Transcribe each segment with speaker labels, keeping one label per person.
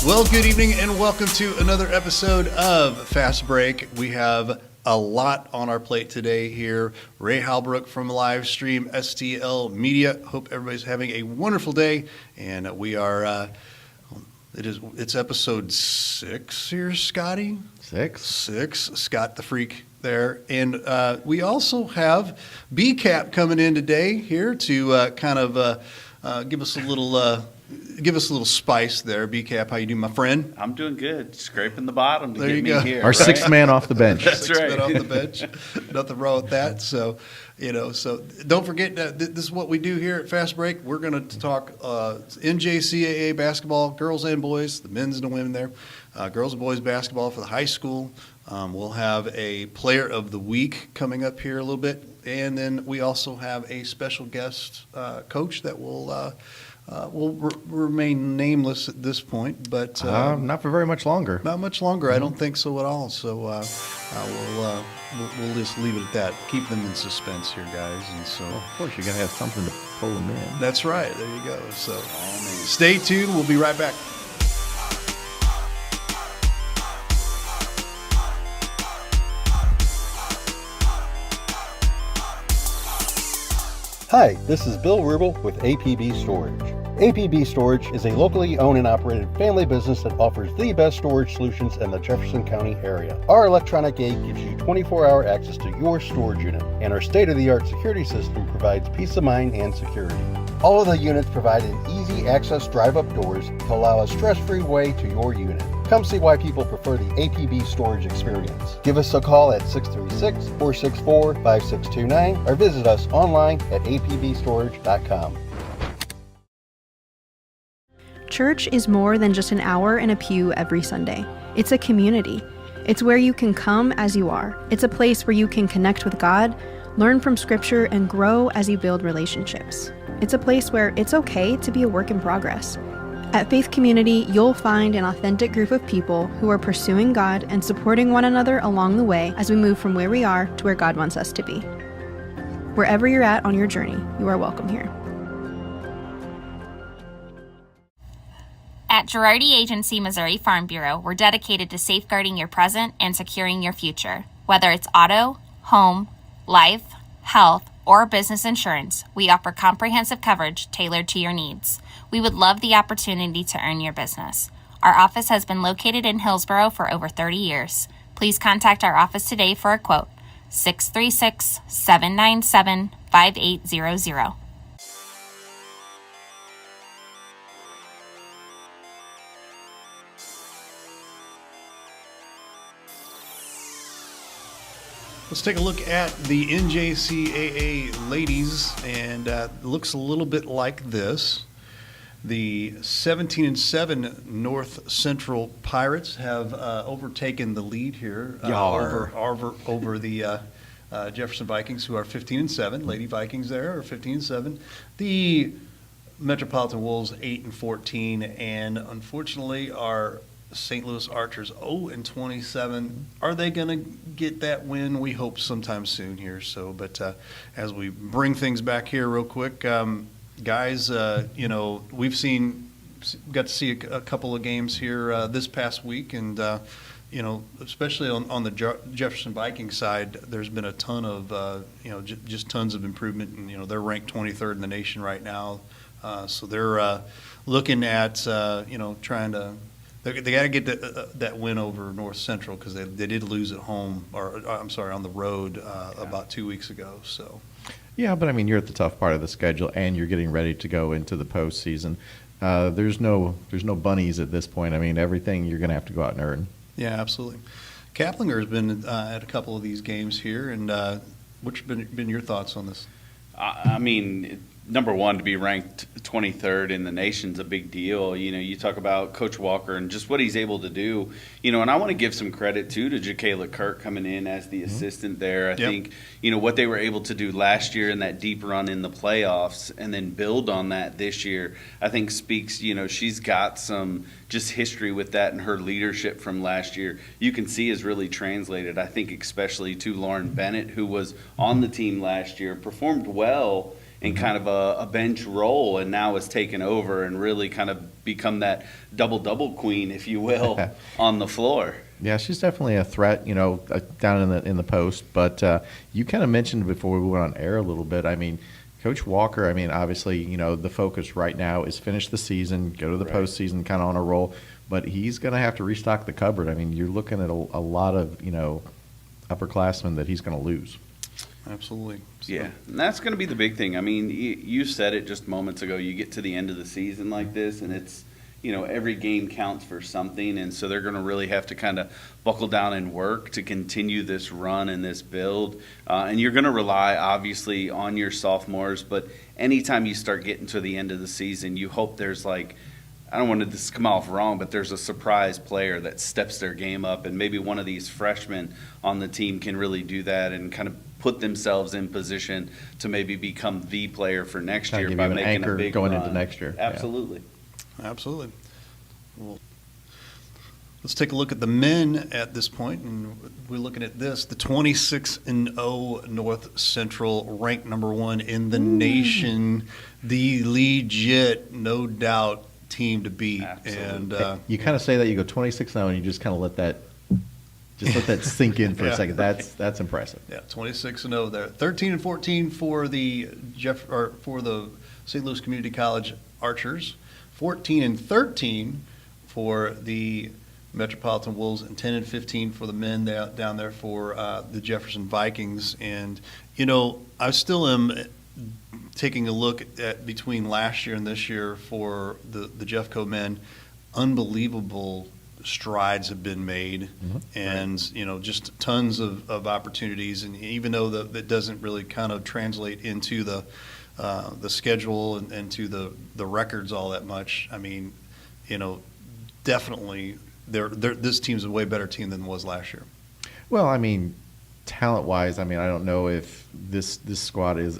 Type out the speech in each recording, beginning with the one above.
Speaker 1: Well, good evening and welcome to another episode of Fast Break. We have a lot on our plate today here. Ray Halbrook from live stream STL Media. Hope everybody's having a wonderful day. And we are, it's episode 6 here, Scotty. Six. Scott the Freak there. And we also have BCAP coming in today here to kind of give us a little spice there. BCAP, how you doing, my friend?
Speaker 2: I'm doing good. Scraping the bottom to
Speaker 1: there
Speaker 2: get
Speaker 1: you
Speaker 2: me
Speaker 1: go.
Speaker 2: here.
Speaker 3: Our sixth man off the bench.
Speaker 2: That's
Speaker 1: Sixth
Speaker 2: right.
Speaker 1: man off the bench. Nothing wrong with that. So, so don't forget that this is what we do here at Fast Break. We're going to talk NJCAA basketball, girls and boys, the men's and the women there. Girls and boys basketball for the high school. We'll have a player of the week coming up here a little bit. And then we also have a special guest coach that will remain nameless at this point, but
Speaker 3: not for very much longer.
Speaker 1: Not much longer. I don't think so at all. So we'll just leave it at that. Keep them in suspense here, guys. And so,
Speaker 3: Well, of course, you're going to have something to pull them in.
Speaker 1: that's right. There you go. So stay tuned. We'll be right back.
Speaker 4: Hi, this is Bill Rubel with APB Storage. APB Storage is a locally owned and operated family business that offers the best storage solutions in the Jefferson County area. Our electronic gate gives you 24-hour access to your storage unit, and our state-of-the-art security system provides peace of mind and security. All of the units provide an easy access drive-up doors to allow a stress-free way to your unit. Come see why people prefer the APB storage experience. Give us a call at 636-464-5629 or visit us online at apbstorage.com.
Speaker 5: Church is more than just an hour in a pew every Sunday. It's a community. It's where you can come as you are. It's a place where you can connect with God, learn from Scripture, and grow as you build relationships. It's a place where it's okay to be a work in progress. At Faith Community, you'll find an authentic group of people who are pursuing God and supporting one another along the way as we move from where we are to where God wants us to be. Wherever you're at on your journey, you are welcome here.
Speaker 6: At Girardi Agency Missouri Farm Bureau, we're dedicated to safeguarding your present and securing your future. Whether it's auto, home, life, health, or business insurance, we offer comprehensive coverage tailored to your needs. We would love the opportunity to earn your business. Our office has been located in Hillsborough for over 30 years. Please contact our office today for a quote, 636-797-5800.
Speaker 1: Let's take a look at the NJCAA ladies, and it looks a little bit like this. The 17-7 North Central Pirates have overtaken the lead here over the Jefferson Vikings, who are 15-7. Lady Vikings there are 15-7. The Metropolitan Wolves 8-14, and unfortunately our St. Louis Archers 0-27. Are they going to get that win? We hope sometime soon here. So, but as we bring things back here real quick, guys, we've got to see a couple of games here this past week, and especially on the Jefferson Vikings side, there's been a ton of just tons of improvement, and they're ranked 23rd in the nation right now. So they're looking at trying to. They got to get that win over North Central, because they did lose at home, on the road about 2 weeks ago. So.
Speaker 3: Yeah, but I mean, you're at the tough part of the schedule, and you're getting ready to go into the postseason. There's no bunnies at this point. I mean, everything you're going to have to go out and earn.
Speaker 1: Yeah, absolutely. Kaplinger has been at a couple of these games here, and what's been your thoughts on this?
Speaker 2: I mean, number one, to be ranked 23rd in the nation's a big deal. You talk about Coach Walker and just what he's able to do. And I want to give some credit to Jacayla Kirk coming in as the assistant there. I think what they were able to do last year in that deep run in the playoffs, and then build on that this year, I think speaks. She's got some just history with that, and her leadership from last year you can see is really translated. I think especially to Lauren Bennett, who was on the team last year, performed well in kind of a bench role, and now has taken over and really kind of become that double queen, if you will, on the floor.
Speaker 3: Yeah, she's definitely a threat, down in the post. But you kind of mentioned before we went on air a little bit. I mean, Coach Walker. I mean, obviously, the focus right now is finish the season, go to the postseason, kind of on a roll. But he's going to have to restock the cupboard. I mean, you're looking at a lot of upperclassmen that he's going to lose.
Speaker 1: Absolutely. So.
Speaker 2: Yeah, and that's going to be the big thing. I mean, you said it just moments ago. You get to the end of the season like this, and it's, every game counts for something, and so they're going to really have to kind of buckle down and work to continue this run and this build. And you're going to rely, obviously, on your sophomores, but anytime you start getting to the end of the season, you hope there's I don't want this to come off wrong, but there's a surprise player that steps their game up, and maybe one of these freshmen on the team can really do that and kind of put themselves in position to maybe become the player for next year by making a big
Speaker 3: going
Speaker 2: run.
Speaker 3: into next year.
Speaker 2: Absolutely.
Speaker 1: Yeah. Absolutely. Well, let's take a look at the men at this point, and we're looking at this: the 26-0 North Central, ranked number 1 in the nation, the legit, no doubt, team to beat.
Speaker 2: Absolutely.
Speaker 1: And
Speaker 3: you kind of say that, you go 26-0, and you just kind of let that sink in for a second. That's impressive.
Speaker 1: Yeah, 26-0 there. 13-14 for the St. Louis Community College Archers. 14-13 for the Metropolitan Wolves, and 10-15 for the men down there for the Jefferson Vikings. And I still am taking a look at between last year and this year for the Jeffco men. Unbelievable strides have been made, and just tons of opportunities. And even though that doesn't really kind of translate into the schedule and to the records all that much, I mean, definitely this team's a way better team than it was last year.
Speaker 3: Well, I mean, talent-wise, I don't know if this squad is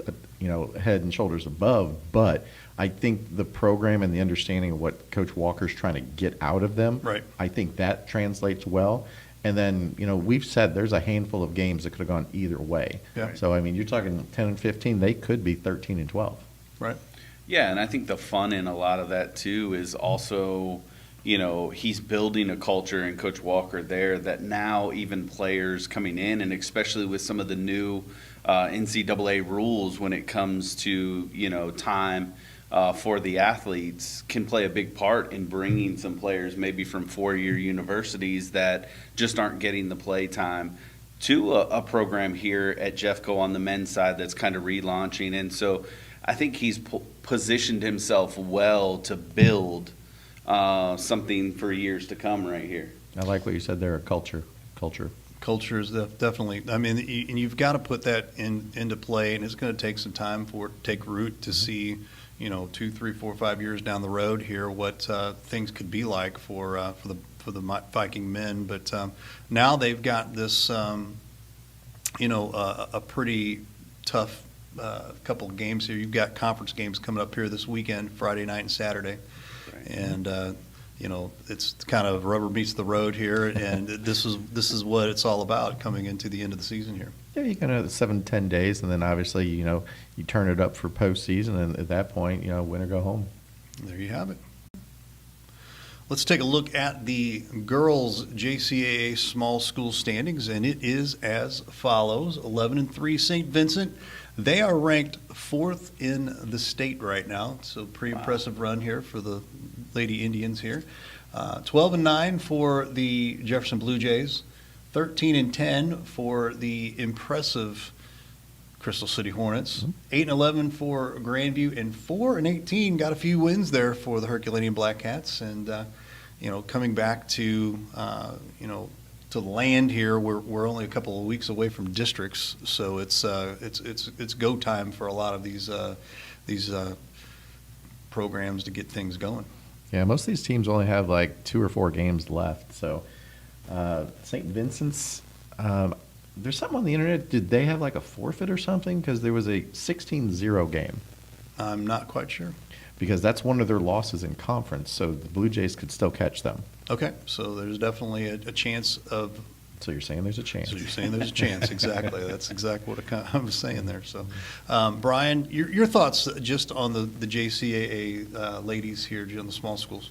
Speaker 3: head and shoulders above, but I think the program and the understanding of what Coach Walker's trying to get out of them,
Speaker 1: right,
Speaker 3: I think that translates well. And then, we've said there's a handful of games that could have gone either way.
Speaker 1: Yeah.
Speaker 3: So, I mean, you're talking 10-15, they could be 13-12.
Speaker 1: Right.
Speaker 2: Yeah, and I think the fun in a lot of that, too, is also, he's building a culture in Coach Walker there that now even players coming in, and especially with some of the new NCAA rules when it comes to, time for the athletes, can play a big part in bringing some players maybe from four-year universities that just aren't getting the play time to a program here at Jeffco on the men's side that's kind of relaunching. And so I think he's positioned himself well to build something for years to come right here.
Speaker 3: I like what you said there, culture.
Speaker 1: Culture is definitely, I mean, and you've got to put that into play, and it's going to take some time for it to take root to see, 2, 3, 4, 5 years down the road here what things could be like for the Viking men. But now they've got this, a pretty tough couple of games here. You've got conference games coming up here this weekend, Friday night and Saturday, right. And it's kind of rubber meets the road here, and this is what it's all about coming into the end of the season here.
Speaker 3: Yeah, you're going to 7-10 days, and then obviously, you turn it up for postseason, and at that point, win or go home.
Speaker 1: There you have it. Let's take a look at the girls' JCAA small school standings, and it is as follows: 11-3 St. Vincent. They are ranked 4th in the state right now, so pretty impressive run here for the Lady Indians here. 12-9 for the Jefferson Blue Jays. 13-10 for the impressive Crystal City Hornets. 8-11 for Grandview, and 4-18 got a few wins there for the Herculaneum Black Cats. And coming back to to land here, we're only a couple of weeks away from districts, so it's go time for a lot of these programs to get things going.
Speaker 3: Yeah, most of these teams only have like 2 or 4 games left. So St. Vincent's, there's something on the internet. Did they have like a forfeit or something? Because there was a 16-0 game.
Speaker 1: I'm not quite sure.
Speaker 3: Because that's one of their losses in conference, so the Blue Jays could still catch them.
Speaker 1: Okay, so there's definitely a chance of
Speaker 3: So you're saying there's a chance.
Speaker 1: So you're saying there's a chance, exactly. That's exactly what I was saying there. So, Brian, your thoughts just on the JCAA ladies here on the small schools?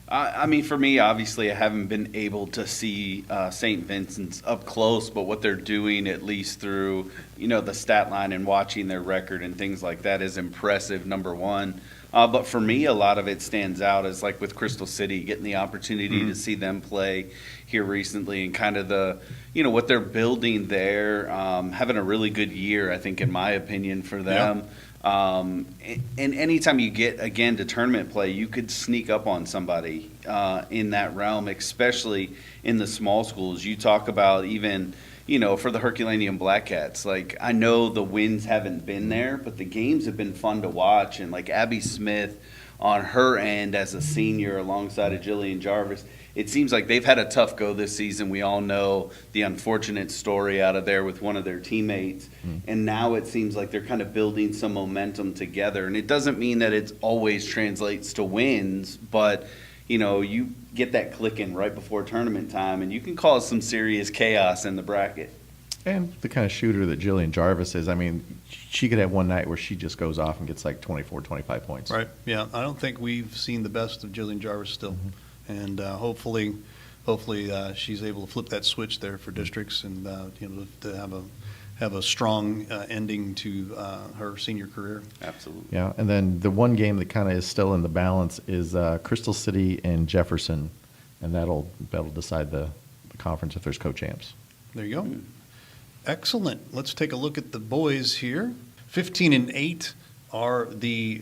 Speaker 2: I mean, for me, obviously, I haven't been able to see St. Vincent's up close, but what they're doing, at least through, the stat line and watching their record and things like that, is impressive, number one. But for me, a lot of it stands out as like with Crystal City, getting the opportunity to see them play here recently and kind of the, what they're building there, having a really good year, I think, in my opinion, for them.
Speaker 1: Yep.
Speaker 2: And anytime you get, again, to tournament play, you could sneak up on somebody in that realm, especially in the small schools. You talk about even, for the Herculaneum Black Cats, like I know the wins haven't been there, but the games have been fun to watch. And like Abby Smith on her end as a senior alongside of Jillian Jarvis, it seems like they've had a tough go this season. We all know the unfortunate story out of there with one of their teammates. And now it seems like they're kind of building some momentum together. And it doesn't mean that it always translates to wins, but, you get that clicking right before tournament time, and you can cause some serious chaos in the bracket.
Speaker 3: And the kind of shooter that Jillian Jarvis is, I mean, she could have one night where she just goes off and gets like 24, 25 points.
Speaker 1: Right, yeah. I don't think we've seen the best of Jillian Jarvis still. And hopefully she's able to flip that switch there for districts and to have a strong ending to her senior career.
Speaker 2: Absolutely.
Speaker 3: Yeah, and then the one game that kind of is still in the balance is Crystal City and Jefferson, and that'll decide the conference if there's co-champs.
Speaker 1: There you go. Excellent. Let's take a look at the boys here. 15-8 are the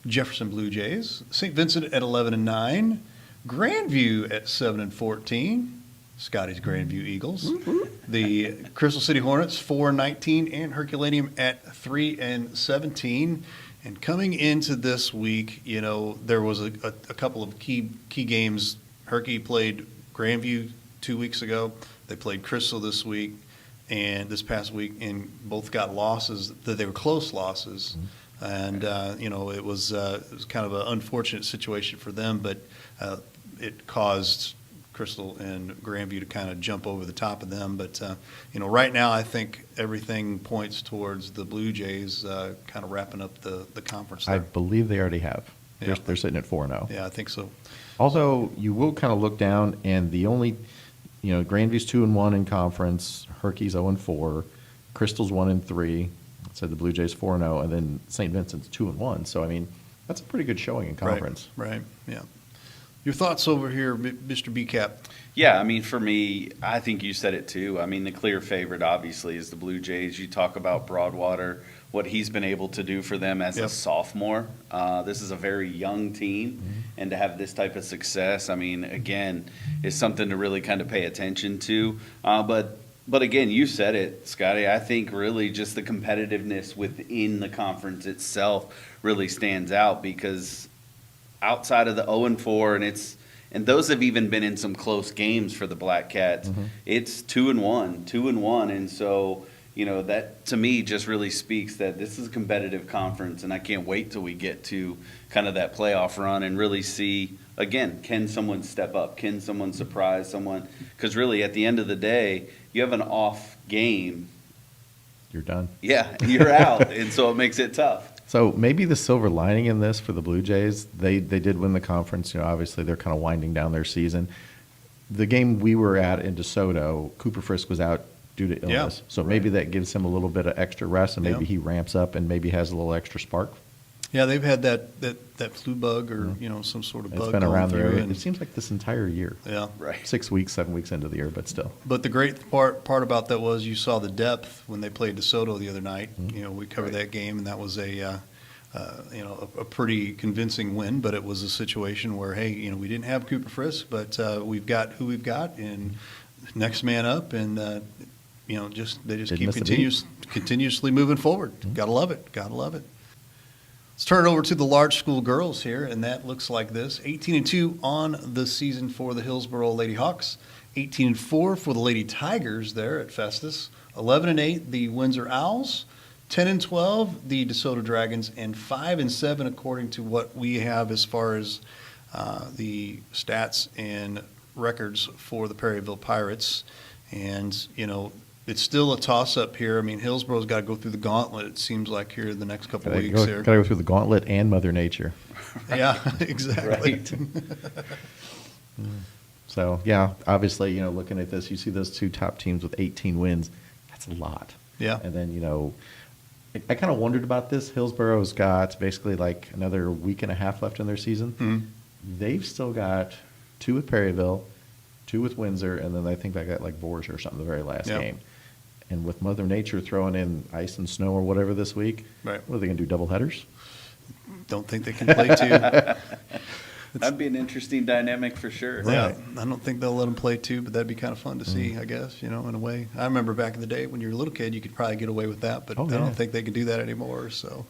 Speaker 1: Jefferson Blue Jays. St. Vincent at 11-9. Grandview at 7-14. Scotty's Grandview Eagles. The Crystal City Hornets 4-19, and Herculaneum at 3-17. And coming into this week, there was a couple of key games. Herky played Grandview 2 weeks ago. They played Crystal this week and this past week, and both got losses. They were close losses. And it was kind of an unfortunate situation for them, but it caused Crystal and Grandview to kind of jump over the top of them. But right now I think everything points towards the Blue Jays kind of wrapping up the conference there.
Speaker 3: I believe they already have.
Speaker 1: Yeah.
Speaker 3: They're sitting at 4-0.
Speaker 1: Yeah, I think so.
Speaker 3: Although you will kind of look down, and the only, Grandview's 2-1 in conference, Herky's 0-4, Crystal's 1-3. So the Blue Jays 4-0, and then St. Vincent's 2-1. So I mean, that's a pretty good showing in conference.
Speaker 1: Right. Yeah. Your thoughts over here, Mr. BCAP?
Speaker 2: Yeah, I mean, for me, I think you said it too. I mean, the clear favorite, obviously, is the Blue Jays. You talk about Broadwater, what he's been able to do for them as a sophomore. This is a very young team, and to have this type of success, I mean, again, is something to really kind of pay attention to. But again, you said it, Scotty. I think really just the competitiveness within the conference itself really stands out, because outside of the 0-4, and those have even been in some close games for the Black Cats. It's 2-1, and so that to me just really speaks that this is a competitive conference, and I can't wait till we get to kind of that playoff run and really see, again, can someone step up? Can someone surprise someone? Because really, at the end of the day, you have an off game,
Speaker 3: You're done.
Speaker 2: yeah, you're out, and so it makes it tough.
Speaker 3: So maybe the silver lining in this for the Blue Jays, they did win the conference. Obviously they're kind of winding down their season. The game we were at in DeSoto, Cooper Frisk was out due to illness. So maybe that gives him a little bit of extra rest, and maybe he ramps up and maybe has a little extra spark.
Speaker 1: Yeah, they've had that flu bug or some sort of bug.
Speaker 3: It's been
Speaker 1: going
Speaker 3: around the
Speaker 1: through,
Speaker 3: area.
Speaker 1: and
Speaker 3: It seems like this entire year.
Speaker 1: yeah,
Speaker 2: Right.
Speaker 3: 6 weeks, 7 weeks into the year, but still.
Speaker 1: But the great part about that was you saw the depth when they played DeSoto the other night. We covered that game, and that was a pretty convincing win. But it was a situation where, hey, we didn't have Cooper Frisk, but we've got who we've got, and next man up, and they just
Speaker 3: Didn't
Speaker 1: keep
Speaker 3: miss a beat.
Speaker 1: continuously moving forward. Gotta love it. Let's turn it over to the large school girls here, and that looks like this: 18-2 on the season for the Hillsboro Lady Hawks, 18-4 for the Lady Tigers there at Festus, 11-8 the Windsor Owls, 10-12 the DeSoto Dragons, and 5-7 according to what we have as far as the stats and records for the Perryville Pirates. And, it's still a toss-up here. I mean, Hillsboro's got to go through the gauntlet, it seems like, here the next couple of weeks here.
Speaker 3: Got to go through the gauntlet and Mother Nature.
Speaker 1: Yeah, exactly.
Speaker 2: Right.
Speaker 3: So, yeah, obviously, looking at this, you see those two top teams with 18 wins. That's a lot.
Speaker 1: Yeah.
Speaker 3: And then, I kind of wondered about this. Hillsboro's got basically like another week and a half left in their season.
Speaker 1: Mhm.
Speaker 3: They've still got 2 with Perryville, 2 with Windsor, and then I think they got like Borgia or something the very last
Speaker 1: Yep.
Speaker 3: game. And with Mother Nature throwing in ice and snow or whatever this week,
Speaker 1: Right.
Speaker 3: what are they going to do, double headers?
Speaker 1: Don't think they can play two.
Speaker 2: That'd be an interesting dynamic for sure.
Speaker 1: Yeah, I don't think they'll let them play two, but that'd be kind of fun to see, I guess, in a way. I remember back in the day when you were a little kid, you could probably get away with that, but
Speaker 3: Oh,
Speaker 1: I
Speaker 3: yeah.
Speaker 1: don't think they can do that anymore. So,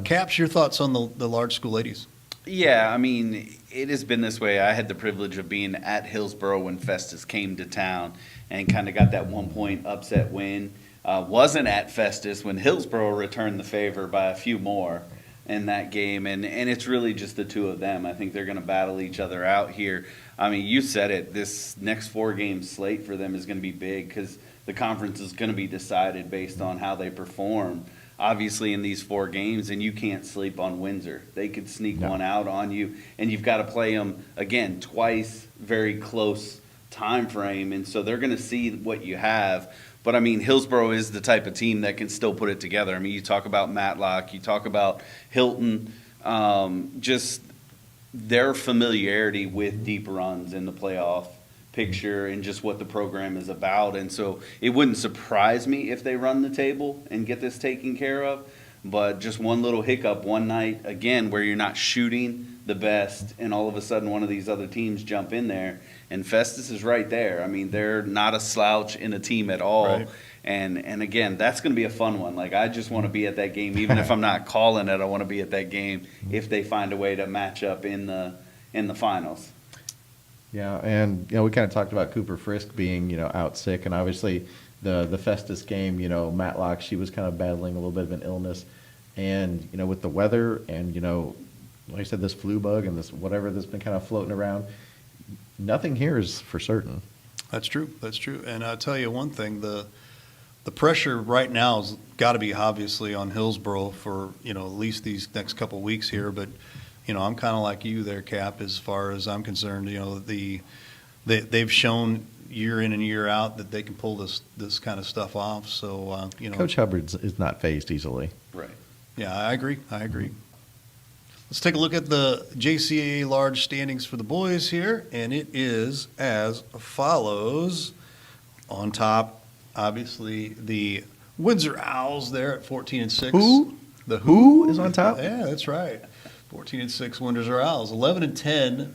Speaker 1: Caps, your thoughts on the large school ladies?
Speaker 2: Yeah, I mean, it has been this way. I had the privilege of being at Hillsboro when Festus came to town and kind of got that 1-point upset win. Wasn't at Festus when Hillsboro returned the favor by a few more in that game, and it's really just the two of them. I think they're going to battle each other out here. I mean, you said it. This next 4-game slate for them is going to be big because the conference is going to be decided based on how they perform. Obviously, in these 4 games, and you can't sleep on Windsor. They could sneak one out on you, and you've got to play them again twice, very close time frame, and so they're going to see what you have. But I mean, Hillsboro is the type of team that can still put it together. I mean, you talk about Matlock, you talk about Hilton, just their familiarity with deep runs in the playoff picture and just what the program is about. And so it wouldn't surprise me if they run the table and get this taken care of. But just one little hiccup one night, again, where you're not shooting the best, and all of a sudden one of these other teams jump in there. And Festus is right there. I mean, they're not a slouch in a team at all.
Speaker 1: Right.
Speaker 2: And again, that's going to be a fun one. Like, I just want to be at that game. Even if I'm not calling it, I want to be at that game if they find a way to match up in the finals.
Speaker 3: Yeah, and we kind of talked about Cooper Frisk being out sick, and obviously the Festus game, Matlock, she was kind of battling a little bit of an illness, and with the weather and like I said, this flu bug and this whatever that's been kind of floating around, nothing here is for certain.
Speaker 1: That's true. That's true. And I'll tell you one thing, the pressure right now has got to be obviously on Hillsboro for, at least these next couple of weeks here. But, I'm kind of like you there, Cap, as far as I'm concerned. They've shown year in and year out that they can pull this kind of stuff off. So,
Speaker 3: Coach Hubbard is not phased easily.
Speaker 2: Right.
Speaker 1: Yeah, I agree. Let's take a look at the JCAA large standings for the boys here, and it is as follows. On top, obviously, the Windsor Owls there at 14-6.
Speaker 3: Who?
Speaker 1: The
Speaker 3: Who is on top?
Speaker 1: Yeah, that's right. 14-6 Windsor Owls. 11-10,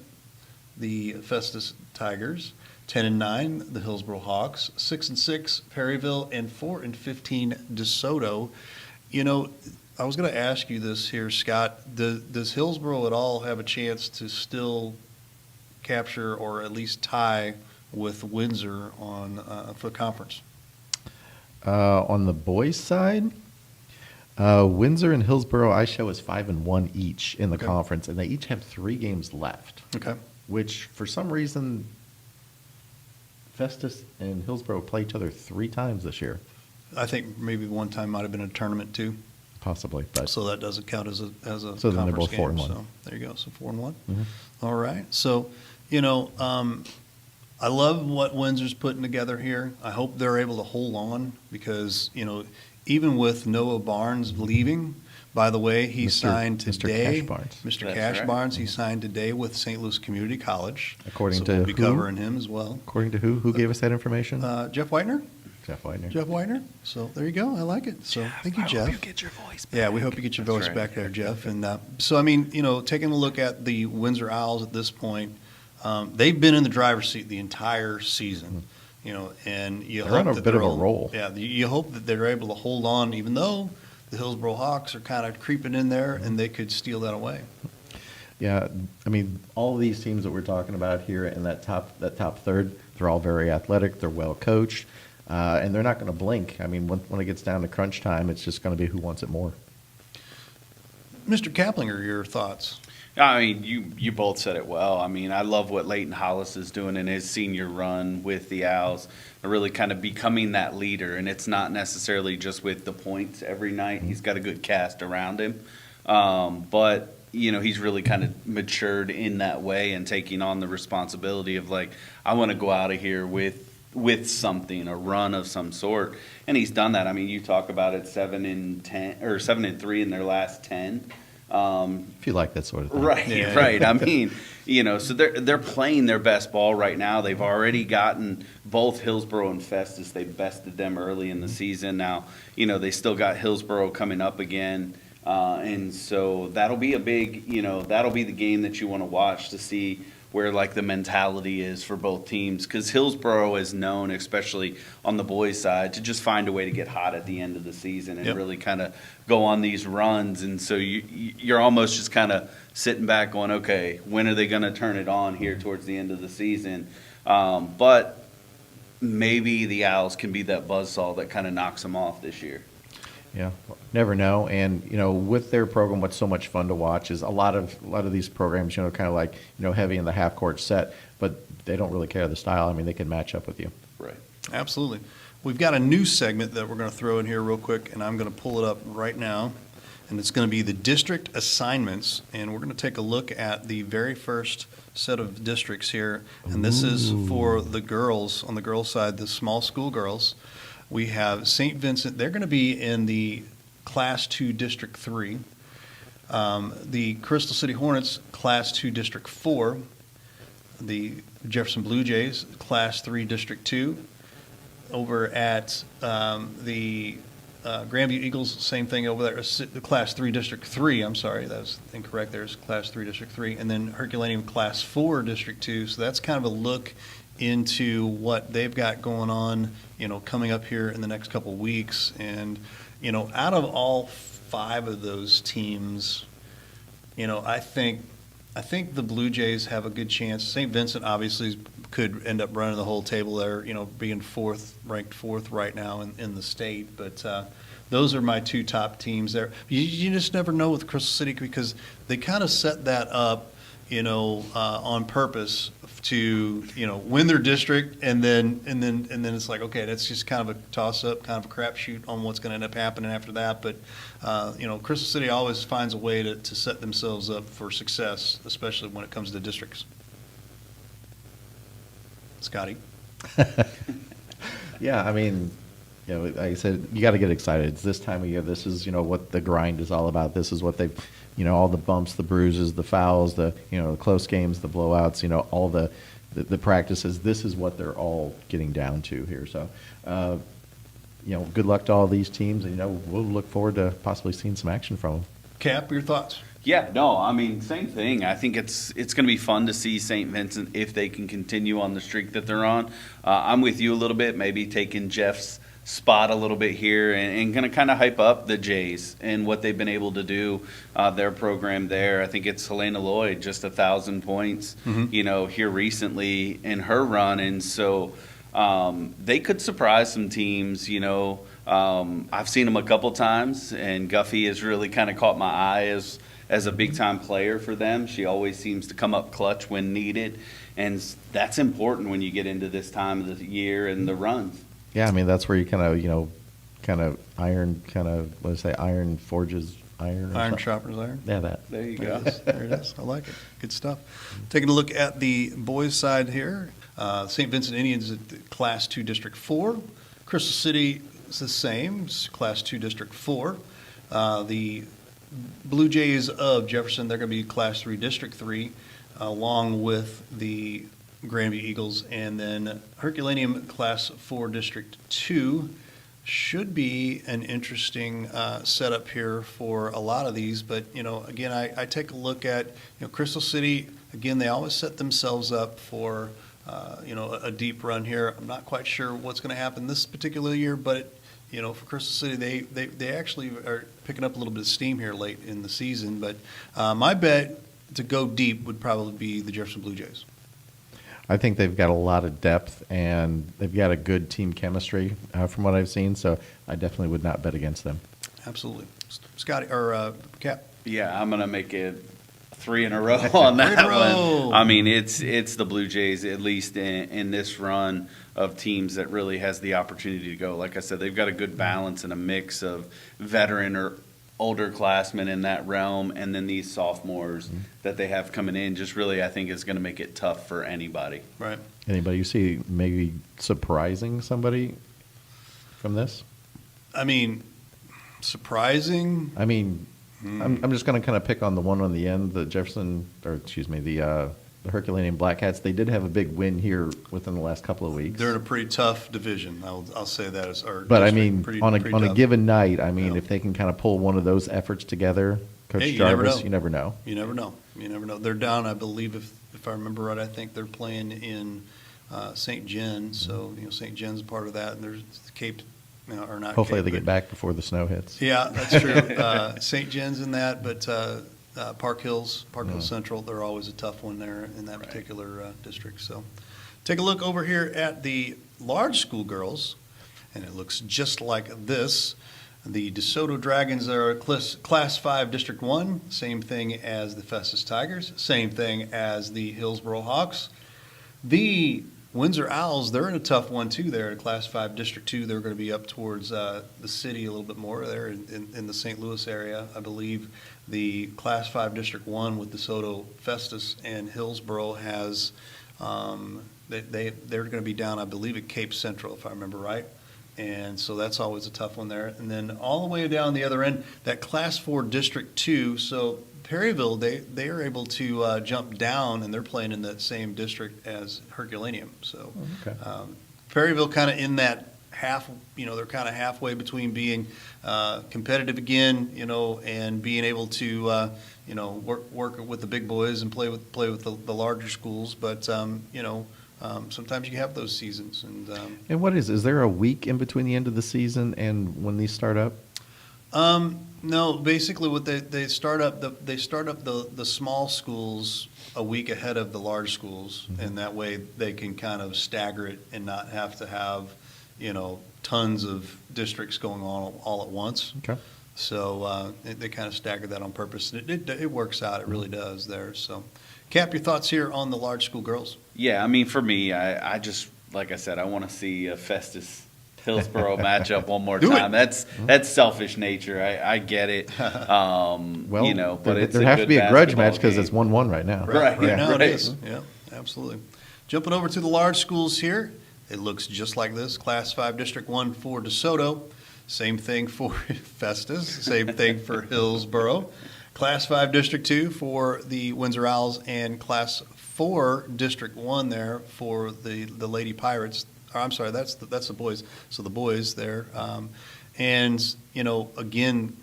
Speaker 1: the Festus Tigers. 10-9, the Hillsboro Hawks. 6-6, Perryville, and 4-15, DeSoto. I was going to ask you this here, Scott. Does Hillsboro at all have a chance to still capture or at least tie with Windsor for the conference?
Speaker 3: On the boys' side, Windsor and Hillsboro I show is 5-1 each in the
Speaker 1: Okay.
Speaker 3: conference, and they each have 3 games left.
Speaker 1: Okay.
Speaker 3: Which, for some reason, Festus and Hillsboro play each other 3 times this year,
Speaker 1: I think maybe one time might have been a tournament too,
Speaker 3: possibly. But
Speaker 1: so that doesn't count as a
Speaker 3: So then they're
Speaker 1: conference
Speaker 3: both
Speaker 1: game.
Speaker 3: 4-1.
Speaker 1: So there you go. So 4-1.
Speaker 3: Mhm.
Speaker 1: All right. So I love what Windsor's putting together here. I hope they're able to hold on because even with Noah Barnes leaving, by the way, he
Speaker 3: Mr.
Speaker 1: signed today.
Speaker 3: Cash Barnes.
Speaker 1: Mr.
Speaker 2: That's
Speaker 1: Cash
Speaker 2: right.
Speaker 1: Barnes, he signed today with St. Louis Community College.
Speaker 3: According
Speaker 1: so
Speaker 3: to
Speaker 1: we'll be
Speaker 3: who?
Speaker 1: covering him as well.
Speaker 3: According to who? Who gave us that information?
Speaker 1: Jeff Whitener.
Speaker 3: Jeff Widener.
Speaker 1: Jeff Whitener. So there you go. I like it. So thank you, Jeff.
Speaker 3: get your voice
Speaker 1: Yeah, we hope you get your
Speaker 2: That's
Speaker 1: voice
Speaker 2: right.
Speaker 1: back there, Jeff. And so, I mean, taking a look at the Windsor Owls at this point, they've been in the driver's seat the entire season. And you
Speaker 3: They're
Speaker 1: hope
Speaker 3: on a
Speaker 1: that
Speaker 3: bit
Speaker 1: they're
Speaker 3: of a
Speaker 1: all-
Speaker 3: roll.
Speaker 1: Yeah, you hope that they're able to hold on, even though the Hillsboro Hawks are kind of creeping in there, and they could steal that away.
Speaker 3: Yeah, I mean, all of these teams that we're talking about here in that top third, they're all very athletic. They're well coached, and they're not going to blink. I mean, when it gets down to crunch time, it's just going to be who wants it more.
Speaker 1: Mr. Kaplinger, your thoughts?
Speaker 2: I mean, you both said it well. I mean, I love what Leighton Hollis is doing in his senior run with the Owls. Really kind of becoming that leader, and it's not necessarily just with the points every night. He's got a good cast around him, but he's really kind of matured in that way and taking on the responsibility of like, I want to go out of here with something, a run of some sort, and he's done that. I mean, you talk about it 7-10 or 7-3 in their last 10.
Speaker 3: If you like that sort of thing.
Speaker 2: Right,
Speaker 1: Yeah.
Speaker 2: right. I mean, so they're playing their best ball right now. They've already gotten both Hillsborough and Festus. They bested them early in the season. Now, they still got Hillsborough coming up again. And so that'll be a big, that'll be the game that you want to watch to see where like the mentality is for both teams, because Hillsborough is known, especially on the boys' side, to just find a way to get hot at the end of the season and
Speaker 1: Yep.
Speaker 2: really kind of go on these runs. And so you're almost just kind of sitting back going, okay, when are they going to turn it on here towards the end of the season? But maybe the Owls can be that buzzsaw that kind of knocks them off this year.
Speaker 3: Yeah, never know. And with their program, what's so much fun to watch is a lot of these programs, kind of like heavy in the half court set, but they don't really care the style. I mean, they can match up with you.
Speaker 2: Right.
Speaker 1: Absolutely. We've got a new segment that we're going to throw in here real quick, and I'm going to pull it up right now. And it's going to be the district assignments, and we're going to take a look at the very first set of districts here. And this is for the girls, on the girls' side, the small school girls. We have St. Vincent. They're going to be in the Class 2 District 3. The Crystal City Hornets, Class 2 District 4. The Jefferson Blue Jays, Class 3 District 2. Over at the Grandview Eagles, same thing over there. The Class 3 District 3, I'm sorry, that was incorrect. There's Class 3 District 3. And then Herculaneum Class 4 District 2. So that's kind of a look into what they've got going on, coming up here in the next couple of weeks. And, out of all 5 of those teams, I think the Blue Jays have a good chance. St. Vincent obviously could end up running the whole table there, being ranked fourth right now in the state. But those are my 2 top teams there. You just never know with Crystal City, because they kind of set that up, on purpose to win their district, and then it's like, okay, that's just kind of a toss up, kind of a crapshoot on what's going to end up happening after that. But Crystal City always finds a way to set themselves up for success, especially when it comes to districts. Scotty.
Speaker 3: Yeah, I mean, like I said, you got to get excited. It's this time of year. This is what the grind is all about. This is what they've all the bumps, the bruises, the fouls, the the close games, the blowouts, all the practices. This is what they're all getting down to here. So good luck to all these teams, and we'll look forward to possibly seeing some action from them.
Speaker 1: Cap, your thoughts?
Speaker 2: Yeah, no, I mean, same thing. I think it's going to be fun to see St. Vincent if they can continue on the streak that they're on. I'm with you a little bit, maybe taking Jeff's spot a little bit here, and going to kind of hype up the Jays and what they've been able to do, their program there. I think it's Helena Lloyd, just 1,000 points, here recently in her run. And so they could surprise some teams, I've seen them a couple times, and Guffey has really kind of caught my eye as a big-time player for them. She always seems to come up clutch when needed, and that's important when you get into this time of the year and the runs.
Speaker 3: Yeah, I mean, that's where you iron forges iron.
Speaker 1: Iron sharpens iron.
Speaker 3: Yeah, that.
Speaker 2: There you
Speaker 1: There
Speaker 2: go.
Speaker 1: it is. There it is. I like it. Good stuff. Taking a look at the boys' side here. St. Vincent Indians at the Class 2 District 4. Crystal City is the same, it's Class 2 District 4. The Blue Jays of Jefferson, they're going to be Class 3 District 3, along with the Grandview Eagles. And then Herculaneum Class 4 District 2 should be an interesting setup here for a lot of these. But, again, I take a look at, Crystal City. Again, they always set themselves up for, a deep run here. I'm not quite sure what's going to happen this particular year, but, for Crystal City, they actually are picking up a little bit of steam here late in the season. But my bet to go deep would probably be the Jefferson Blue Jays.
Speaker 3: I think they've got a lot of depth, and they've got a good team chemistry from what I've seen, so I definitely would not bet against them.
Speaker 1: Absolutely. Scotty, or Cap?
Speaker 2: Yeah, I'm going to make it 3 in a row on that
Speaker 1: in a row.
Speaker 2: one. I mean, it's the Blue Jays, at least in this run of teams, that really has the opportunity to go. Like I said, they've got a good balance and a mix of veteran or older classmen in that realm, and then these sophomores that they have coming in. Just really, I think, is going to make it tough for anybody.
Speaker 1: Right.
Speaker 3: Anybody you see maybe surprising somebody from this?
Speaker 1: I mean, surprising.
Speaker 3: I mean, I'm just going to kind of pick on the one on the end, the Herculaneum Black Hats. They did have a big win here within the last couple of weeks.
Speaker 1: They're in a pretty tough division. I'll say that as our.
Speaker 3: But I
Speaker 1: district.
Speaker 3: mean,
Speaker 1: Pretty
Speaker 3: on a
Speaker 1: tough.
Speaker 3: given night, I mean,
Speaker 1: Yeah.
Speaker 3: if they can kind of pull one of those efforts together, Coach
Speaker 1: Hey, you never
Speaker 3: Jarvis,
Speaker 1: know.
Speaker 3: you never know.
Speaker 1: You never know. You never know. They're down, I believe, if I remember right, I think they're playing in St. Jen. So, St. Jen's a part of that, and there's Cape, or not.
Speaker 3: Hopefully
Speaker 1: Cape,
Speaker 3: they
Speaker 1: but-
Speaker 3: get back before the snow hits.
Speaker 1: Yeah, that's true. St. Jen's in that, but Park Hills Central, they're always a tough one there in that particular district. So take a look over here at the large school girls, and it looks just like this. The DeSoto Dragons are Class 5 District 1, same thing as the Festus Tigers, same thing as the Hillsboro Hawks. The Windsor Owls, they're in a tough one too. They're in Class 5 District 2. They're going to be up towards the city a little bit more. They're in the St. Louis area. I believe the Class 5 District 1 with DeSoto, Festus, and Hillsboro has, they're going to be down, I believe, at Cape Central, if I remember right. And so that's always a tough one there. And then all the way down the other end, that Class 4 District 2, so Perryville, they are able to jump down, and they're playing in that same district as Herculaneum. So
Speaker 3: Okay.
Speaker 1: Perryville kind of in that half, they're kind of halfway between being competitive again, and being able to, work with the big boys and play with the larger schools. But, sometimes you have those seasons.
Speaker 3: And what is there a week in between the end of the season and when these start up?
Speaker 1: No, basically what they start up the small schools a week ahead of the large schools, and that way they can kind of stagger it and not have to have, tons of districts going on all at once.
Speaker 3: Okay.
Speaker 1: So they kind of stagger that on purpose. And it works out. It really does there. So, Cap, your thoughts here on the large school girls?
Speaker 2: Yeah, I mean, for me, I just, like I said, I want to see a Festus Hillsboro matchup one more
Speaker 1: Do it.
Speaker 2: time. That's selfish nature. I get it.
Speaker 3: Well,
Speaker 2: but it's
Speaker 3: there
Speaker 2: a
Speaker 3: has
Speaker 2: good
Speaker 3: to be a grudge
Speaker 2: basketball
Speaker 3: match because
Speaker 2: game.
Speaker 3: it's 1-1 right now.
Speaker 2: Right.
Speaker 1: Right now
Speaker 2: right.
Speaker 1: it is. Yeah, absolutely. Jumping over to the large schools here, it looks just like this. Class 5 District 1 for DeSoto. Same thing for Festus. Same thing for Hillsboro. Class 5 District 2 for the Windsor Owls, and Class 4 District 1 there for the Lady Pirates. I'm sorry, that's the boys. So the boys there. And, again,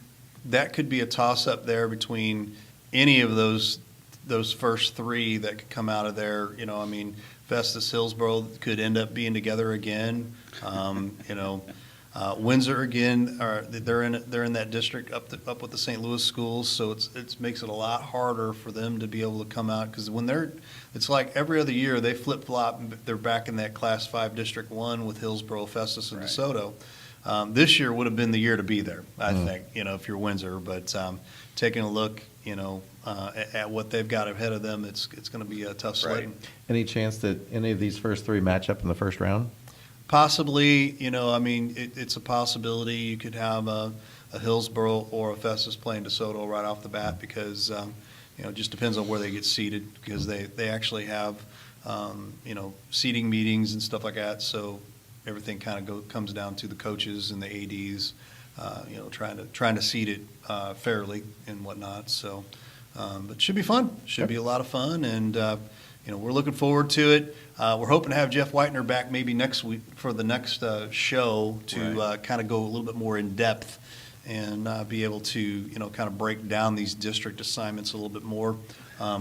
Speaker 1: that could be a toss-up there between any of those first three that could come out of there. Festus, Hillsboro could end up being together again. Windsor again, they're in that district up with the St. Louis schools, so it makes it a lot harder for them to be able to come out, because it's like every other year they flip flop. They're back in that Class 5 District 1 with Hillsboro, Festus, and
Speaker 2: Right.
Speaker 1: DeSoto. This year would have been the year to be there, I think. If you're Windsor, but taking a look, at what they've got ahead of them, it's going to be a tough sledding.
Speaker 3: Any chance that any of these first three match up in the first round?
Speaker 1: Possibly, it's a possibility. You could have a Hillsboro or a Festus playing DeSoto right off the bat, because it just depends on where they get seated, because they actually have seating meetings and stuff like that. So everything kind of comes down to the coaches and the ADs, trying to seat it fairly and whatnot. So, but should be fun. Should be a lot of fun, and we're looking forward to it. We're hoping to have Jeff Whitener back maybe next week for the next show to kind of go a little bit more in depth and be able to kind of break down these district assignments a little bit more.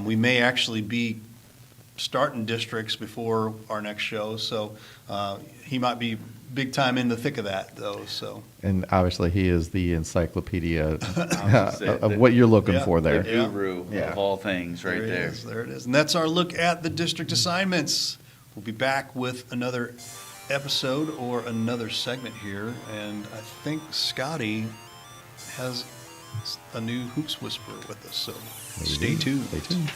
Speaker 1: We may actually be starting districts before our next show, so he might be big time in the thick of that, though. So,
Speaker 3: And obviously, he is the encyclopedia
Speaker 2: Opposite.
Speaker 3: of what you're looking
Speaker 1: Yeah.
Speaker 3: for
Speaker 2: The
Speaker 3: there.
Speaker 2: guru
Speaker 3: Yeah.
Speaker 2: of all things right there.
Speaker 1: There it is. And that's our look at the district assignments. We'll be back with another episode or another segment here, and I think Scotty has a new Hoops Whisperer with us. So stay tuned.
Speaker 3: Stay tuned.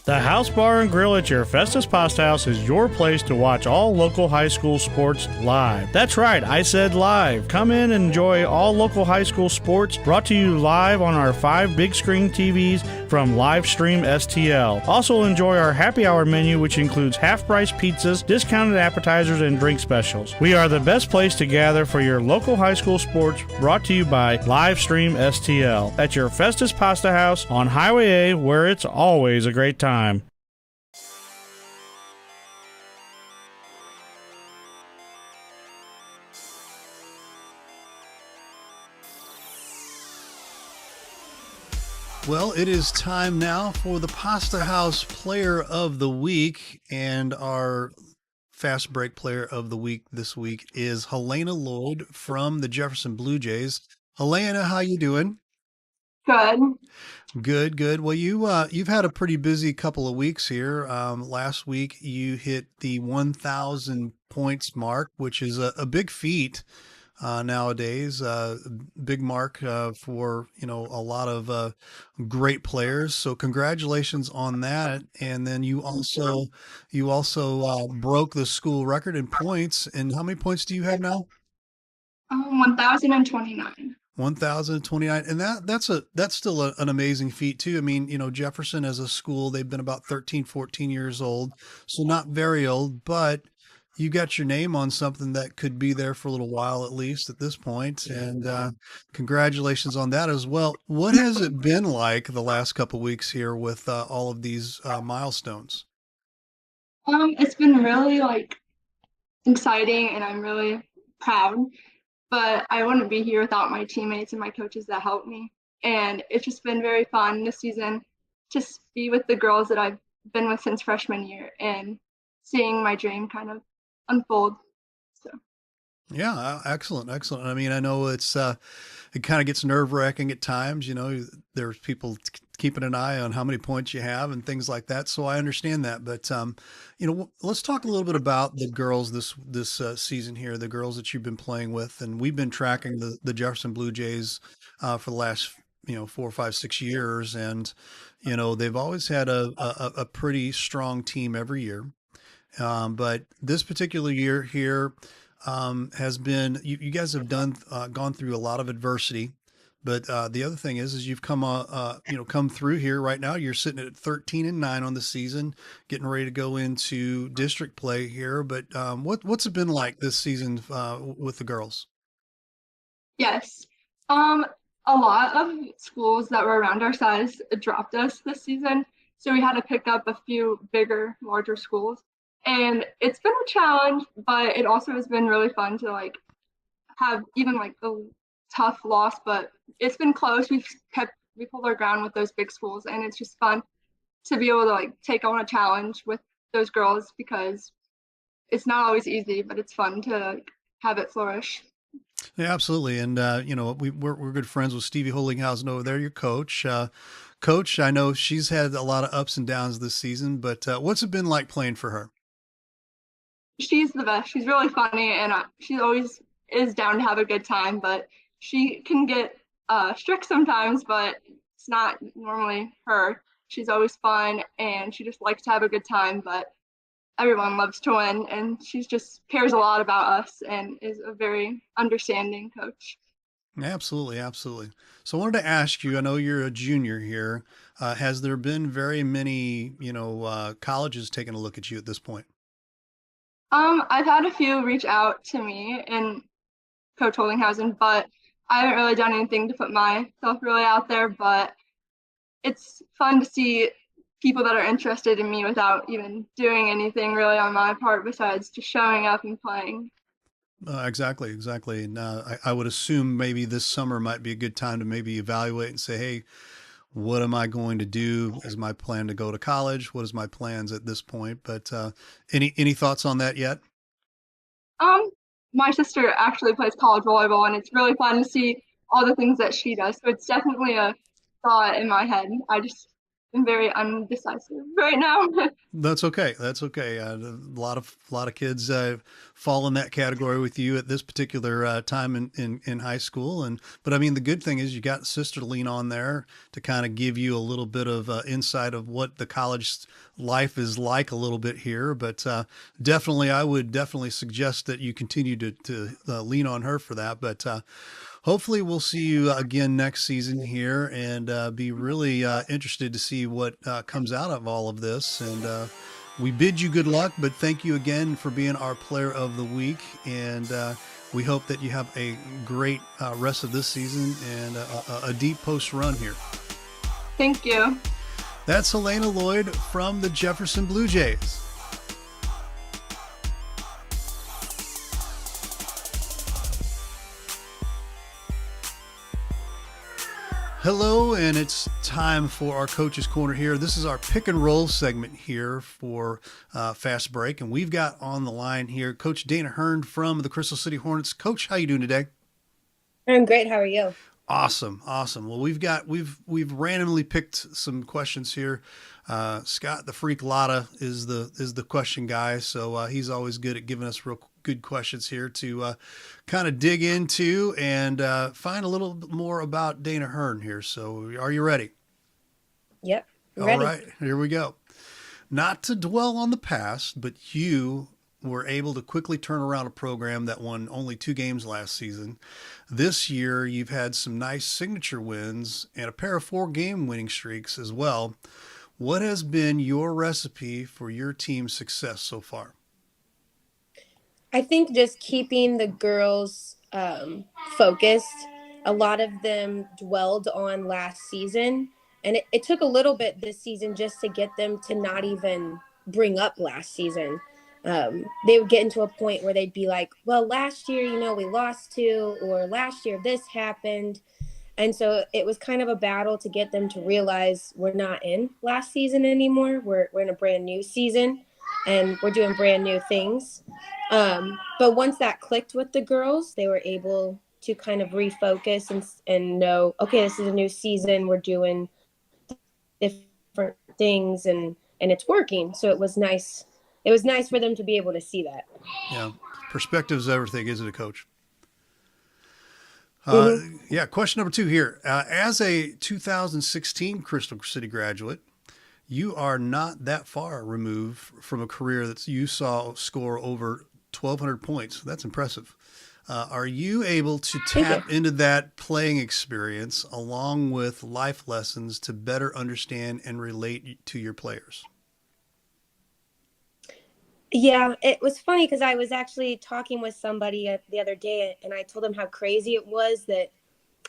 Speaker 7: The House Bar and Grill at your Festus Pasta House is your place to watch all local high school sports live. That's right, I said live. Come in and enjoy all local high school sports brought to you live on our 5 big screen TVs from Livestream STL. Also enjoy our happy hour menu, which includes half-price pizzas, discounted appetizers, and drink specials. We are the best place to gather for your local high school sports, brought to you by Livestream STL at your Festus Pasta House on Highway A, where it's always a great time.
Speaker 1: Well, it is time now for the Pasta House Player of the Week, and our fast break player of the week this week is Helena Lloyd from the Jefferson Blue Jays. Helena, how you doing?
Speaker 8: Good.
Speaker 1: Good, good. Well, you've had a pretty busy couple of weeks here. Last week you hit the 1,000 points mark, which is a big feat nowadays. Big mark for a lot of great players. So congratulations on that. And then you also broke the school record in points. And how many points do you have now?
Speaker 8: 1,029.
Speaker 1: 1,029, and that's still an amazing feat too. I mean, Jefferson as a school, they've been about 13, 14 years old, so not very old, but you got your name on something that could be there for a little while at least at this point. And congratulations on that as well. What has it been like the last couple of weeks here with all of these milestones?
Speaker 8: It's been really exciting, and I'm really proud. But I wouldn't be here without my teammates and my coaches that helped me. And it's just been very fun this season to be with the girls that I've been with since freshman year and seeing my dream kind of unfold. So.
Speaker 1: Yeah, excellent, excellent. I mean, I know it kind of gets nerve-wracking at times. There's people keeping an eye on how many points you have and things like that. So I understand that. But let's talk a little bit about the girls this season here. The girls that you've been playing with, and we've been tracking the Jefferson Blue Jays for the last 4, 5, 6 years, and they've always had a pretty strong team every year. But this particular year here has been, you guys have gone through a lot of adversity, but the other thing is you've come through here right now. You're sitting at 13-9 on the season, getting ready to go into district play here. But what's it been like this season with the girls?
Speaker 8: Yes. A lot of schools that were around our size dropped us this season, so we had to pick up a few larger schools. And it's been a challenge, but it also has been really fun to have even a tough loss, but it's been close. We pulled our ground with those big schools, and it's just fun to be able to take on a challenge with those girls, because it's not always easy, but it's fun to have it flourish.
Speaker 1: Yeah, absolutely. And we're good friends with Stevie Hollinghausen over there, your coach. Coach, I know she's had a lot of ups and downs this season, but what's it been like playing for her?
Speaker 8: She's the best. She's really funny, and she always is down to have a good time, but she can get strict sometimes, but it's not normally her. She's always fun, and she just likes to have a good time, but everyone loves to win, and she just cares a lot about us and is a very understanding coach.
Speaker 1: Absolutely, absolutely. So I wanted to ask you, I know you're a junior here. Has there been very many, colleges taking a look at you at this point?
Speaker 8: I've had a few reach out to me and Coach Hollinghausen, but I haven't really done anything to put myself really out there. But it's fun to see people that are interested in me without even doing anything really on my part besides just showing up and playing.
Speaker 1: Exactly, exactly. And I would assume maybe this summer might be a good time to maybe evaluate and say, hey, what am I going to do? Is my plan to go to college? What is my plans at this point? But any thoughts on that yet?
Speaker 8: My sister actually plays college volleyball, and it's really fun to see all the things that she does. So it's definitely a thought in my head. I just am very undecisive right now.
Speaker 1: That's okay. That's okay. A lot of kids fall in that category with you at this particular time in high school. But I mean, the good thing is you got sister to lean on there to kind of give you a little bit of insight of what the college life is like a little bit here. But definitely, I would definitely suggest that you continue to lean on her for that. But hopefully, we'll see you again next season here, and be really interested to see what comes out of all of this. And we bid you good luck, but thank you again for being our player of the week. And we hope that you have a great rest of this season and a deep post run here.
Speaker 8: Thank you.
Speaker 1: That's Helena Lloyd from the Jefferson Blue Jays. Hello, and it's time for our Coach's Corner here. This is our pick and roll segment here for Fast Break, and we've got on the line here Coach Dana Hearn from the Crystal City Hornets. Coach, how you doing today?
Speaker 9: I'm great. How are you?
Speaker 1: Awesome. Well, we've randomly picked some questions here. Scott the Freak Lotta is the question guy, so he's always good at giving us real good questions here to kind of dig into and find a little bit more about Dana Hearn here. So, are you ready?
Speaker 9: Yep.
Speaker 1: All
Speaker 9: Ready.
Speaker 1: right, here we go. Not to dwell on the past, but you were able to quickly turn around a program that won only 2 games last season. This year, you've had some nice signature wins and a pair of 4-game winning streaks as well. What has been your recipe for your team's success so far?
Speaker 9: I think just keeping the girls focused. A lot of them dwelled on last season, and it took a little bit this season just to get them to not even bring up last season. They would get into a point where they'd be like, well, last year, we lost to, or last year this happened. And so it was kind of a battle to get them to realize we're not in last season anymore. We're in a brand new season, and we're doing brand new things. But once that clicked with the girls, they were able to kind of refocus and know, okay, this is a new season. We're doing different things, and it's working. So it was nice. It was nice for them to be able to see that.
Speaker 1: Yeah, perspective's everything, isn't it, Coach?
Speaker 9: Mm-hmm.
Speaker 1: Yeah, question number 2 here. As a 2016 Crystal City graduate, you are not that far removed from a career that you saw score over 1,200 points. That's impressive. Are you able to tap into that playing experience along with life lessons to better understand and relate to your players?
Speaker 9: Yeah, it was funny because I was actually talking with somebody the other day, and I told them how crazy it was that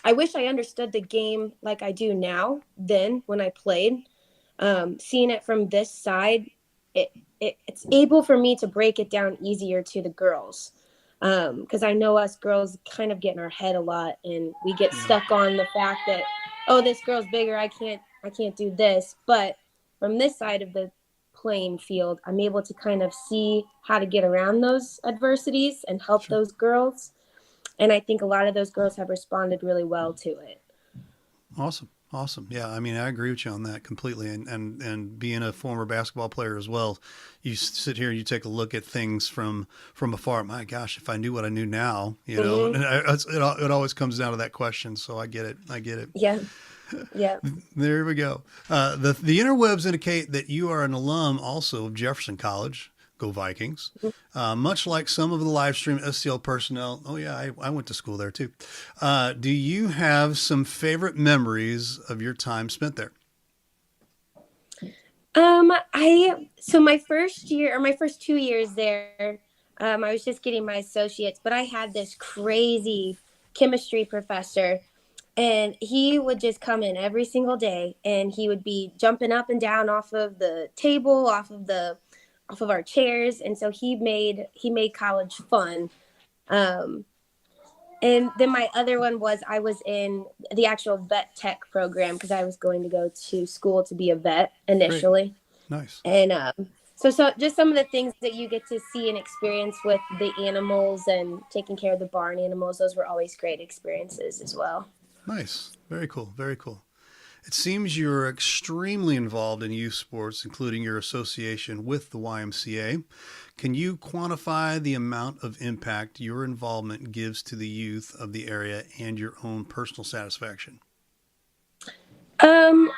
Speaker 9: I wish I understood the game like I do now, then when I played. Seeing it from this side, it's able for me to break it down easier to the girls. Because I know us girls kind of get in our head a lot, and we get stuck on the fact that, oh, this girl's bigger, I can't do this. But from this side of the playing field, I'm able to kind of see how to get around those adversities and help those girls. And I think a lot of those girls have responded really well to it.
Speaker 1: Awesome. Yeah, I mean, I agree with you on that completely. And being a former basketball player as well, you sit here and you take a look at things from afar. My gosh, if I knew what I knew now,
Speaker 9: Mm-hmm.
Speaker 1: and it always comes down to that question. So I get it.
Speaker 9: Yeah. Yeah.
Speaker 1: There we go. The interwebs indicate that you are an alum also of Jefferson College. Go Vikings. Much like some of the live stream SCL personnel. Oh yeah, I went to school there too. Do you have some favorite memories of your time spent there?
Speaker 9: So my first year, or my first 2 years there, I was just getting my associates, but I had this crazy chemistry professor, and he would just come in every single day, and he would be jumping up and down off of the table, off of our chairs. And so he made college fun. And then my other one was I was in the actual vet tech program because I was going to go to school to be a vet initially.
Speaker 1: Great. Nice.
Speaker 9: And so just some of the things that you get to see and experience with the animals and taking care of the barn animals, those were always great experiences as well.
Speaker 1: Nice. Very cool. Very cool. It seems you're extremely involved in youth sports, including your association with the YMCA. Can you quantify the amount of impact your involvement gives to the youth of the area and your own personal satisfaction?
Speaker 9: Um,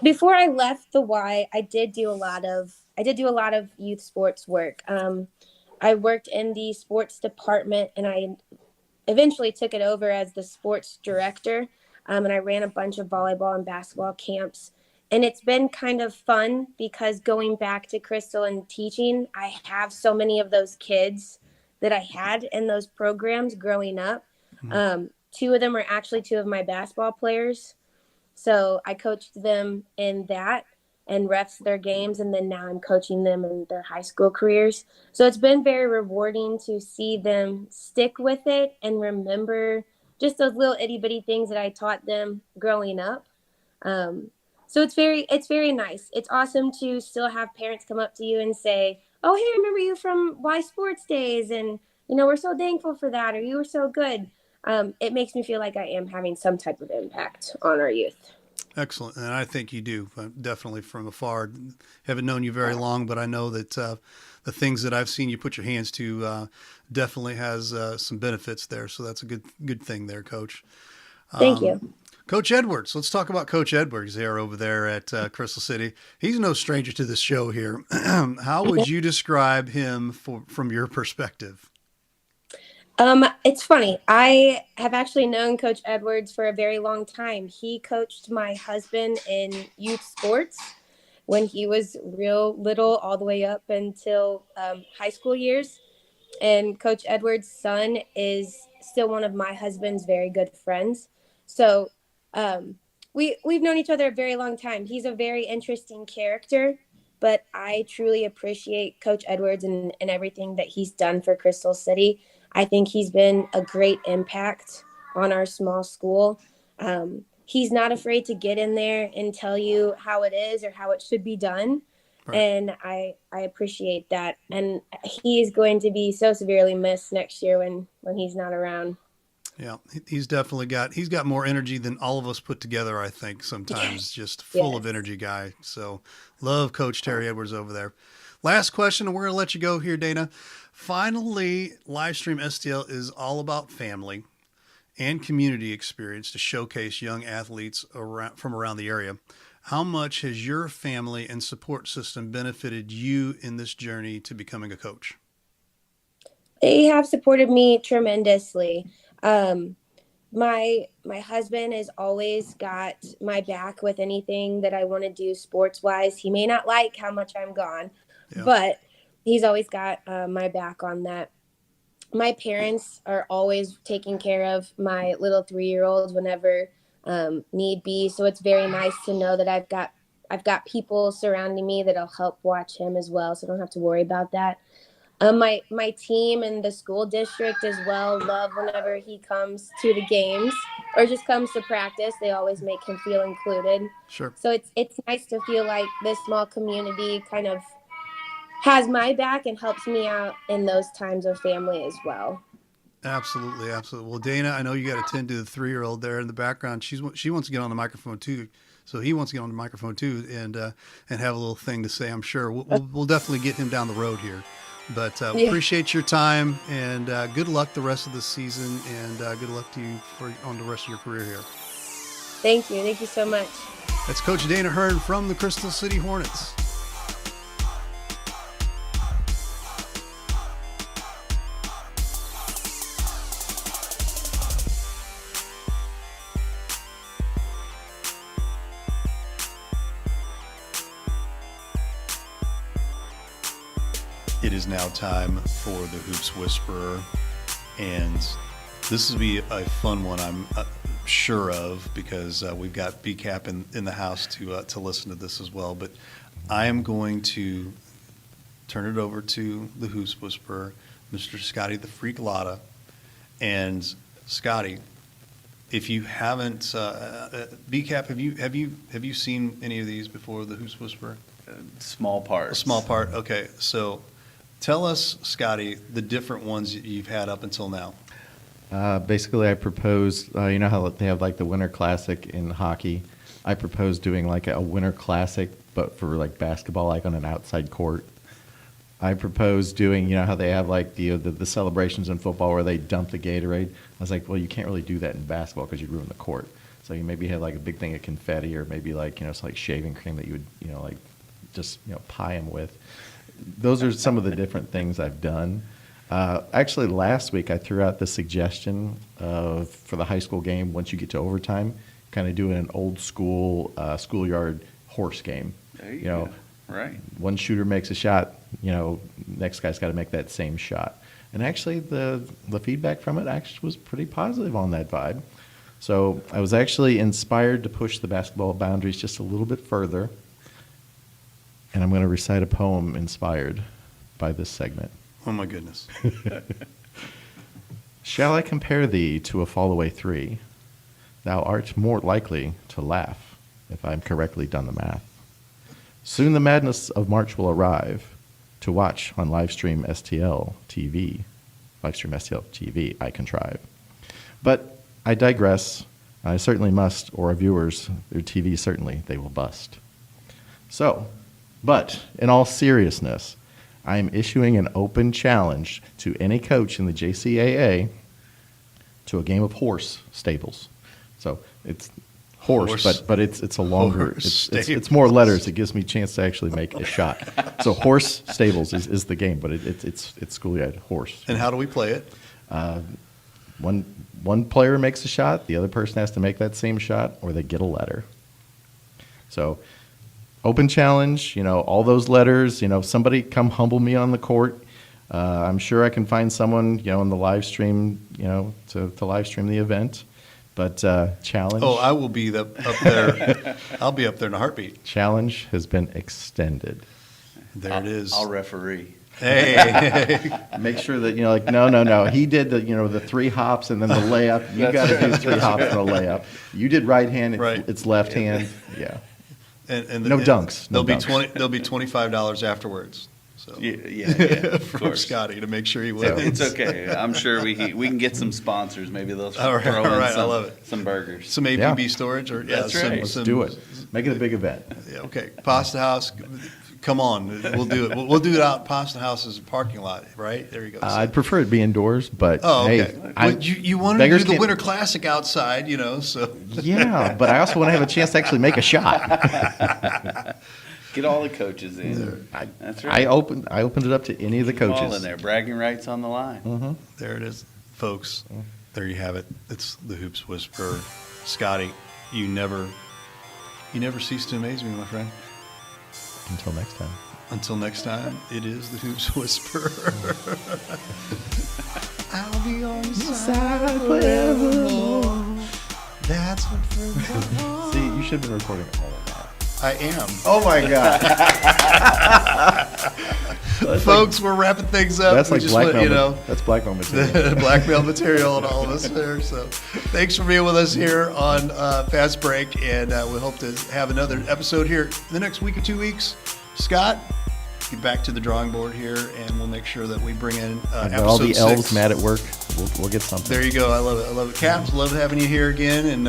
Speaker 9: Before I left the Y, I did do a lot of youth sports work. I worked in the sports department, and I eventually took it over as the sports director. And I ran a bunch of volleyball and basketball camps. And it's been kind of fun because going back to Crystal and teaching, I have so many of those kids that I had in those programs growing up. Two of them are actually two of my basketball players. So I coached them in that and refs their games, and then now I'm coaching them in their high school careers. So it's been very rewarding to see them stick with it and remember just those little itty bitty things that I taught them growing up. Um, so it's very nice. It's awesome to still have parents come up to you and say, "Oh, hey, I remember you from Y Sports Days, and we're so thankful for that, or you were so good." It makes me feel like I am having some type of impact on our youth.
Speaker 1: Excellent, and I think you do. Definitely from afar. Haven't known you very long, but I know that the things that I've seen you put your hands to definitely has some benefits there. So that's a good thing there, Coach.
Speaker 9: Thank you.
Speaker 1: Coach Edwards. Let's talk about Coach Edwards there over there at Crystal City. He's no stranger to this show here. How would you describe him from your perspective?
Speaker 9: It's funny. I have actually known Coach Edwards for a very long time. He coached my husband in youth sports when he was real little, all the way up until high school years. And Coach Edwards' son is still one of my husband's very good friends. So we've known each other a very long time. He's a very interesting character, but I truly appreciate Coach Edwards and everything that he's done for Crystal City. I think he's been a great impact on our small school. He's not afraid to get in there and tell you how it is or how it should be done. Right. And I appreciate that. And he is going to be so severely missed next year when he's not around.
Speaker 1: Yeah, he's got more energy than all of us put together, I think, sometimes. Just full of energy guy. So love Coach Terry Edwards over there. Last question, and we're going to let you go here, Dana. Finally, Livestream STL is all about family and community experience to showcase young athletes from around the area. How much has your family and support system benefited you in this journey to becoming a coach?
Speaker 9: They have supported me tremendously. My husband has always got my back with anything that I want to do sports wise. He may not like how much I'm gone, but he's always got my back on that. My parents are always taking care of my little 3-year-old whenever need be. So it's very nice to know that I've got people surrounding me that'll help watch him as well. So I don't have to worry about that. My team and the school district as well love whenever he comes to the games or just comes to practice. They always make him feel included.
Speaker 1: Sure.
Speaker 9: So it's nice to feel like this small community kind of has my back and helps me out in those times of family as well.
Speaker 1: Absolutely. Well, Dana, I know you got to tend to the 3-year-old there in the background. She wants to get on the microphone too. So he wants to get on the microphone too and have a little thing to say. I'm sure we'll definitely get him down the road here. But appreciate your time and good luck the rest of the season and good luck to you on the rest of your career here.
Speaker 9: Thank you. Thank you so much.
Speaker 1: That's Coach Dana Hearn from the Crystal City Hornets. It is now time for the Hoops Whisperer, and this will be a fun one, I'm sure of, because we've got BCAP in the house to listen to this as well. But I am going to turn it over to the Hoops Whisperer, Mr. Scotty the Freak Lotta. And Scotty, if you haven't, BCAP, have you seen any of these before, the Hoops Whisperer?
Speaker 2: Small parts.
Speaker 1: A small part. Okay, so tell us, Scotty, the different ones that you've had up until now.
Speaker 3: Basically, I propose, you know how they have like the Winter Classic in hockey. I propose doing like a winter classic, but for like basketball, like on an outside court. I propose doing, you know, how they have like the celebrations in football where they dump the Gatorade. I was like, well, you can't really do that in basketball because you'd ruin the court. So you maybe have like a big thing of confetti, or maybe like, you know, it's like shaving cream that you would, you know, like just, you know, pie them with. Those are some of the different things I've done. Actually, last week I threw out the suggestion of, for the high school game, once you get to overtime, kind of doing an old school schoolyard horse game.
Speaker 2: There you
Speaker 3: know,
Speaker 2: go. Right.
Speaker 3: One shooter makes a shot, you know, next guy's got to make that same shot. And actually, the feedback from it actually was pretty positive on that vibe. So I was actually inspired to push the basketball boundaries just a little bit further. And I'm going to recite a poem inspired by this segment.
Speaker 1: Oh, my goodness.
Speaker 3: Shall I compare thee to a fallaway three? Thou art more likely to laugh, if I'm correctly done the math. Soon the madness of March will arrive to watch on Livestream STL TV. Livestream STL TV, I contrive. But I digress. I certainly must, or our viewers, their TV certainly, they will bust. So, but in all seriousness, I am issuing an open challenge to any coach in the JCAA to a game of horse stables. So it's horse. But it's a longer, it's more letters. It gives me a chance to actually make a shot. So horse stables is the game, but it's schoolyard horse.
Speaker 1: And how do we play it?
Speaker 3: One player makes a shot, the other person has to make that same shot, or they get a letter. So open challenge, you know, all those letters, you know, somebody come humble me on the court. I'm sure I can find someone, you know, in the live stream, you know, to live stream the event. But challenge.
Speaker 1: Oh, I will be up there. I'll be up there in a heartbeat.
Speaker 3: Challenge has been extended.
Speaker 1: There it is.
Speaker 2: I'll referee.
Speaker 1: Hey.
Speaker 3: Make sure that, you know, like, no. He did the, you know, the 3 hops and then the layup. You got to do 3 hops and a layup. You did right hand.
Speaker 1: Right.
Speaker 3: It's left hand. Yeah.
Speaker 1: And
Speaker 3: no dunks.
Speaker 1: There'll be $25 afterwards. So
Speaker 2: Yeah.
Speaker 1: From Scotty to make sure he wins.
Speaker 2: It's okay. I'm sure we can get some sponsors. Maybe they'll throw in
Speaker 1: I love it.
Speaker 2: some burgers.
Speaker 1: Some APB storage, or
Speaker 2: That's right.
Speaker 3: Let's do it. Make it a big event.
Speaker 1: Yeah, okay, Pasta House. Come on, we'll do it. We'll do it out Pasta House's parking lot, right? There you go.
Speaker 3: I'd prefer it be indoors, but
Speaker 1: oh, okay.
Speaker 3: Hey,
Speaker 1: you wanted to do the Winter Classic outside, you know, so.
Speaker 3: Yeah, but I also want to have a chance to actually make a shot.
Speaker 2: Get all the coaches in. That's right.
Speaker 3: I opened it up to any of the coaches.
Speaker 2: All in there. Bragging rights on the line.
Speaker 3: Mm-hmm.
Speaker 1: There it is, folks. There you have it. It's the Hoops Whisperer. Scotty, you never cease to amaze me, my friend.
Speaker 3: Until next time.
Speaker 1: Until next time, it is the Hoops Whisperer. I'll be on your side forevermore. That's what forever.
Speaker 3: See, you should have been recording all of that.
Speaker 1: I am.
Speaker 3: Oh my God.
Speaker 1: Folks, we're wrapping things up.
Speaker 3: That's like blackmail.
Speaker 1: That's
Speaker 3: blackmail material.
Speaker 1: Blackmail material on all of us there. So thanks for being with us here on Fast Break, and we hope to have another episode here in the next week or 2 weeks. Scott, get back to the drawing board here, and we'll make sure that we bring in episode
Speaker 3: all the
Speaker 1: 6.
Speaker 3: elves mad at work. We'll get something.
Speaker 1: There you go. I love it. I love it. Caps, love having you here again, and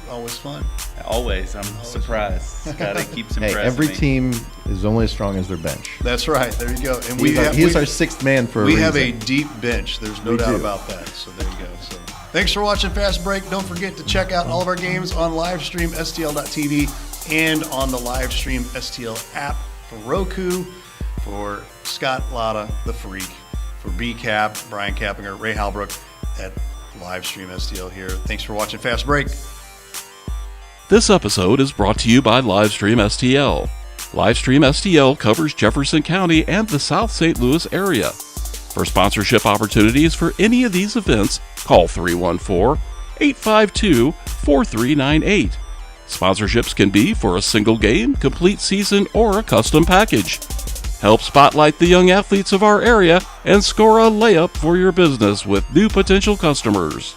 Speaker 1: always fun.
Speaker 2: Always. I'm surprised. Scotty keeps impressing me.
Speaker 3: Every team is only as strong as their bench.
Speaker 1: That's right. There you go. And
Speaker 3: he's our sixth man for a reason.
Speaker 1: We have a deep bench. There's no doubt about that. So there you go. So thanks for watching Fast Break. Don't forget to check out all of our games on livestream STL.tv and on the livestream STL app for Roku, for Scott Latta, the Freak, for B-Cap, Brian Cappinger, Ray Halbrook at livestream STL here. Thanks for watching Fast Break.
Speaker 10: This episode is brought to you by Livestream STL. Livestream STL covers Jefferson County and the South St. Louis area. For sponsorship opportunities for any of these events, call 314-852-4398. Sponsorships can be for a single game, complete season, or a custom package. Help spotlight the young athletes of our area and score a layup for your business with new potential customers.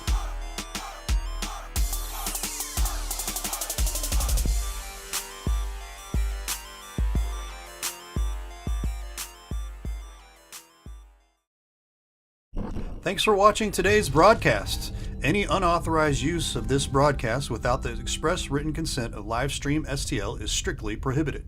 Speaker 1: Thanks for watching today's broadcast. Any unauthorized use of this broadcast without the express written consent of Livestream STL is strictly prohibited.